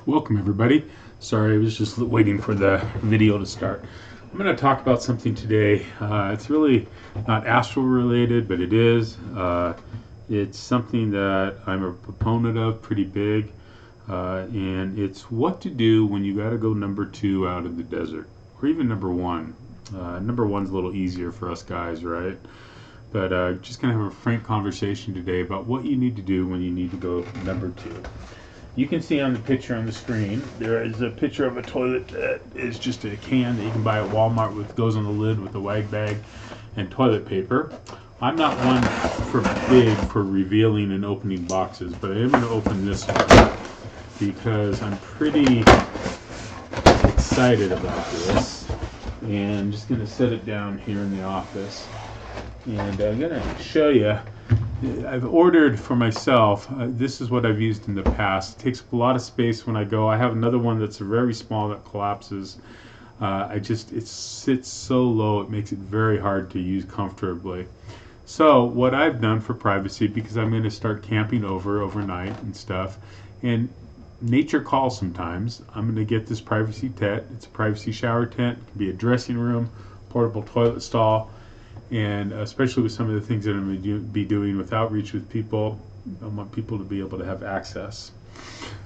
Welcome everybody. Sorry, I was just waiting for the video to start. I'm going to talk about something today. It's really not astral related, but it is. It's something that I'm a proponent of pretty big, and it's what to do when you got to go number 2 out of the desert, or even number 1. Number 1's a little easier for us guys, right? But just going to have a frank conversation today about what you need to do when you need to go number 2. You can see on the picture on the screen, there is a picture of a toilet that is just a can that you can buy at Walmart with goes on the lid with a wag bag and toilet paper. I'm not one for revealing and opening boxes, but I am going to open this one because I'm pretty excited about this. And I'm just going to set it down here in the office. And I'm going to show you. I've ordered for myself. This is what I've used in the past. It takes up a lot of space when I go. I have another one that's very small that collapses. It sits so low it makes it very hard to use comfortably. So what I've done for privacy, because I'm going to start camping overnight and stuff, and nature calls sometimes, I'm going to get this privacy tent. It's a privacy shower tent. It can be a dressing room, portable toilet stall. And especially with some of the things that I'm going to be doing with outreach with people, I want people to be able to have access.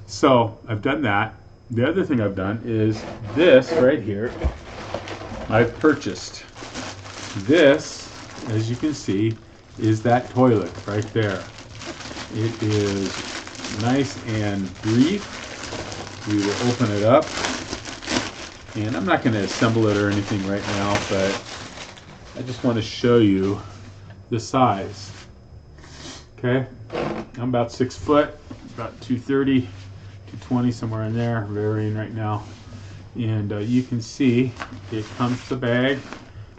So I've done that. The other thing I've done is this right here. I've purchased. This, as you can see, is that toilet right there. It is nice and brief. We will open it up. And I'm not going to assemble it or anything right now, but I just want to show you the size. Okay, I'm about 6 foot, about 230, 220, somewhere in there, varying right now. And you can see it comes with the bag,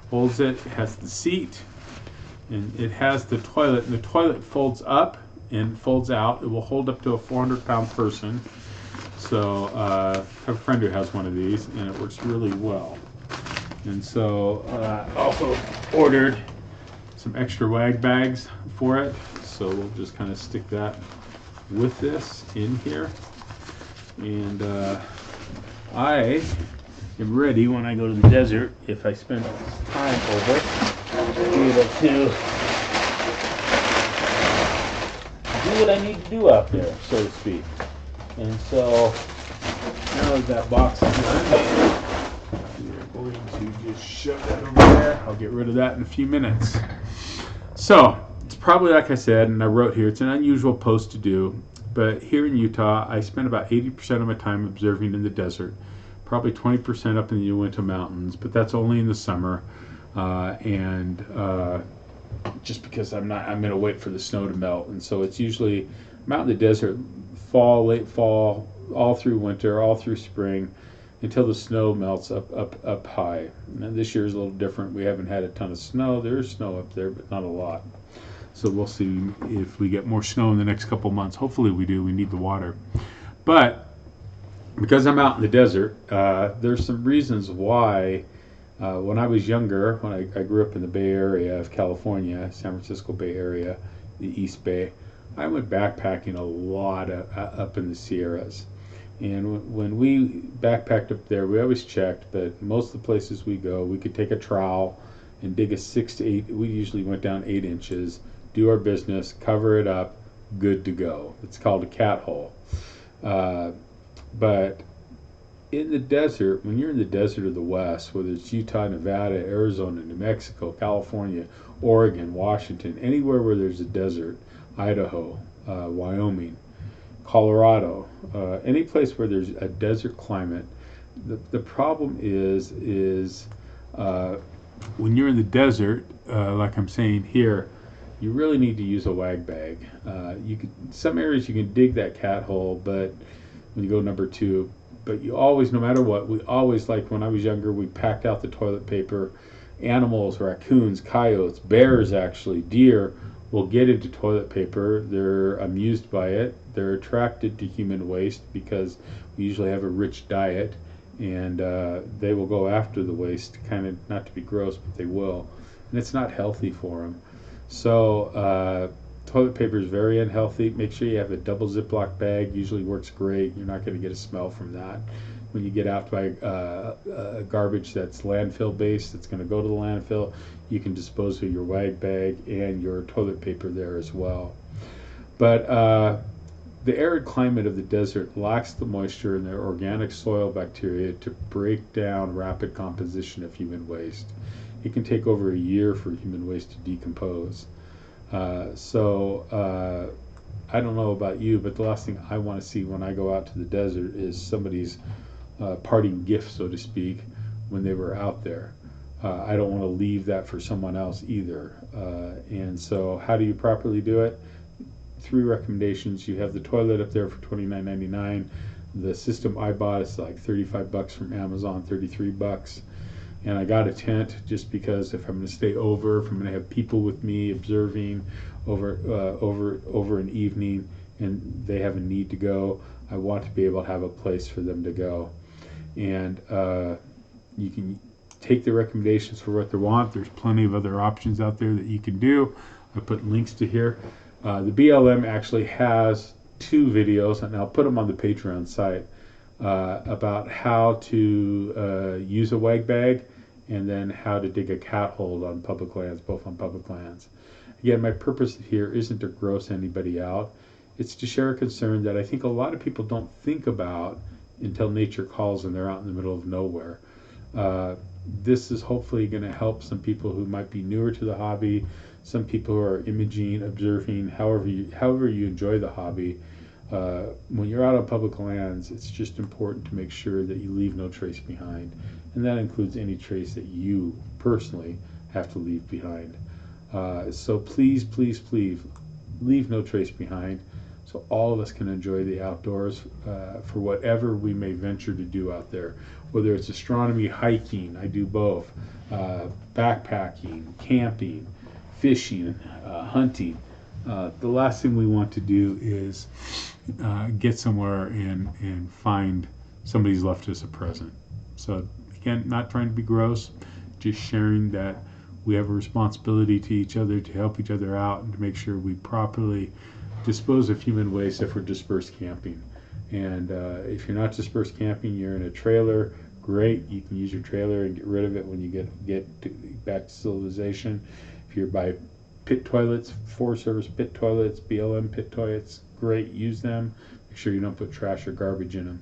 holds it, it has the seat, and it has the toilet. And the toilet folds up and folds out. It will hold up to a 400-pound person. So I have a friend who has one of these, and it works really well. And so also ordered some extra wag bags for it. So we'll just kind of stick that with this in here. And I am ready when I go to the desert, if I spend time over, to be able to do what I need to do out there, so to speak. And so now that that box is done, we're going to just shove that over there. I'll get rid of that in a few minutes. So it's probably, like I said, and I wrote here, it's an unusual post to do, but here in Utah, I spend about 80% of my time observing in the desert, probably 20% up in the Uinta Mountains, but that's only in the summer, just because I'm going to wait for the snow to melt, and so it's usually I'm out in the desert, fall, late fall, all through winter, all through spring, until the snow melts up high. And this year is a little different. We haven't had a ton of snow. There is snow up there, but not a lot. So we'll see if we get more snow in the next couple months. Hopefully we do. We need the water. But because I'm out in the desert, there's some reasons why. When I was younger, when I grew up in the Bay Area of California, San Francisco Bay Area, the East Bay, I went backpacking a lot up in the Sierras. And when we backpacked up there, we always checked, but most of the places we go, we could take a trowel and dig a 6 to 8, we usually went down 8 inches, do our business, cover it up, good to go. It's called a cathole. But in the desert, when you're in the desert of the West, whether it's Utah, Nevada, Arizona, New Mexico, California, Oregon, Washington, anywhere where there's a desert, Idaho, Wyoming, Colorado, any place where there's a desert climate, the problem is when you're in the desert, like I'm saying here, you really need to use a wag bag. Some areas you can dig that cat hole, but when you go number 2, but you always, no matter what, we always, like when I was younger, we packed out the toilet paper. Animals, raccoons, coyotes, bears actually, deer will get into toilet paper. They're amused by it. They're attracted to human waste because we usually have a rich diet, and they will go after the waste, kind of not to be gross, but they will. And it's not healthy for them. So Toilet paper is very unhealthy. Make sure you have a double Ziploc bag. Usually works great. You're not going to get a smell from that. When you get out by garbage that's landfill based, it's going to go to the landfill. You can dispose of your wag bag and your toilet paper there as well. But the arid climate of the desert lacks the moisture and the organic soil bacteria to break down rapid composition of human waste. It can take over a year for human waste to decompose. I don't know about you, but the last thing I want to see when I go out to the desert is somebody's parting gift, so to speak, when they were out there. I don't want to leave that for someone else either. And so how do you properly do it? 3 recommendations. You have the toilet up there for $29.99. The system I bought is like $35 from Amazon, $33. And I got a tent just because if I'm going to stay over, if I'm going to have people with me observing over an evening and they have a need to go, I want to be able to have a place for them to go. And you can take the recommendations for what they want. There's plenty of other options out there that you can do. I put links to here. The BLM actually has 2 videos, and I'll put them on the Patreon site, about how to use a wag bag and then how to dig a cathold on public lands, both on public lands. Again, my purpose here isn't to gross anybody out. It's to share a concern that I think a lot of people don't think about until nature calls and they're out in the middle of nowhere. This is hopefully going to help some people who might be newer to the hobby, some people who are imaging, observing, however you enjoy the hobby. When you're out on public lands, it's just important to make sure that you leave no trace behind. And that includes any trace that you personally have to leave behind. So please, please, please leave no trace behind so all of us can enjoy the outdoors for whatever we may venture to do out there. Whether it's astronomy, hiking, I do both, backpacking, camping, fishing, hunting. The last thing we want to do is get somewhere and find somebody's left us a present. So again, not trying to be gross, just sharing that we have a responsibility to each other to help each other out and to make sure we properly dispose of human waste if we're dispersed camping. And if you're not dispersed camping, you're in a trailer, great. You can use your trailer and get rid of it when you get back to civilization. If you're by pit toilets, Forest Service pit toilets, BLM pit toilets, great, use them. Make sure you don't put trash or garbage in them.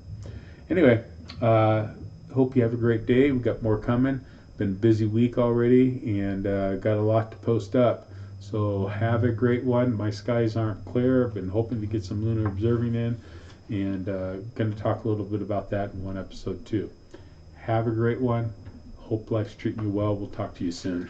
Anyway, hope you have a great day. We've got more coming. Been a busy week already and got a lot to post up. So have a great one. My skies aren't clear. I've been hoping to get some lunar observing in and going to talk a little bit about that in one episode too. Have a great one. Hope life's treating you well. We'll talk to you soon.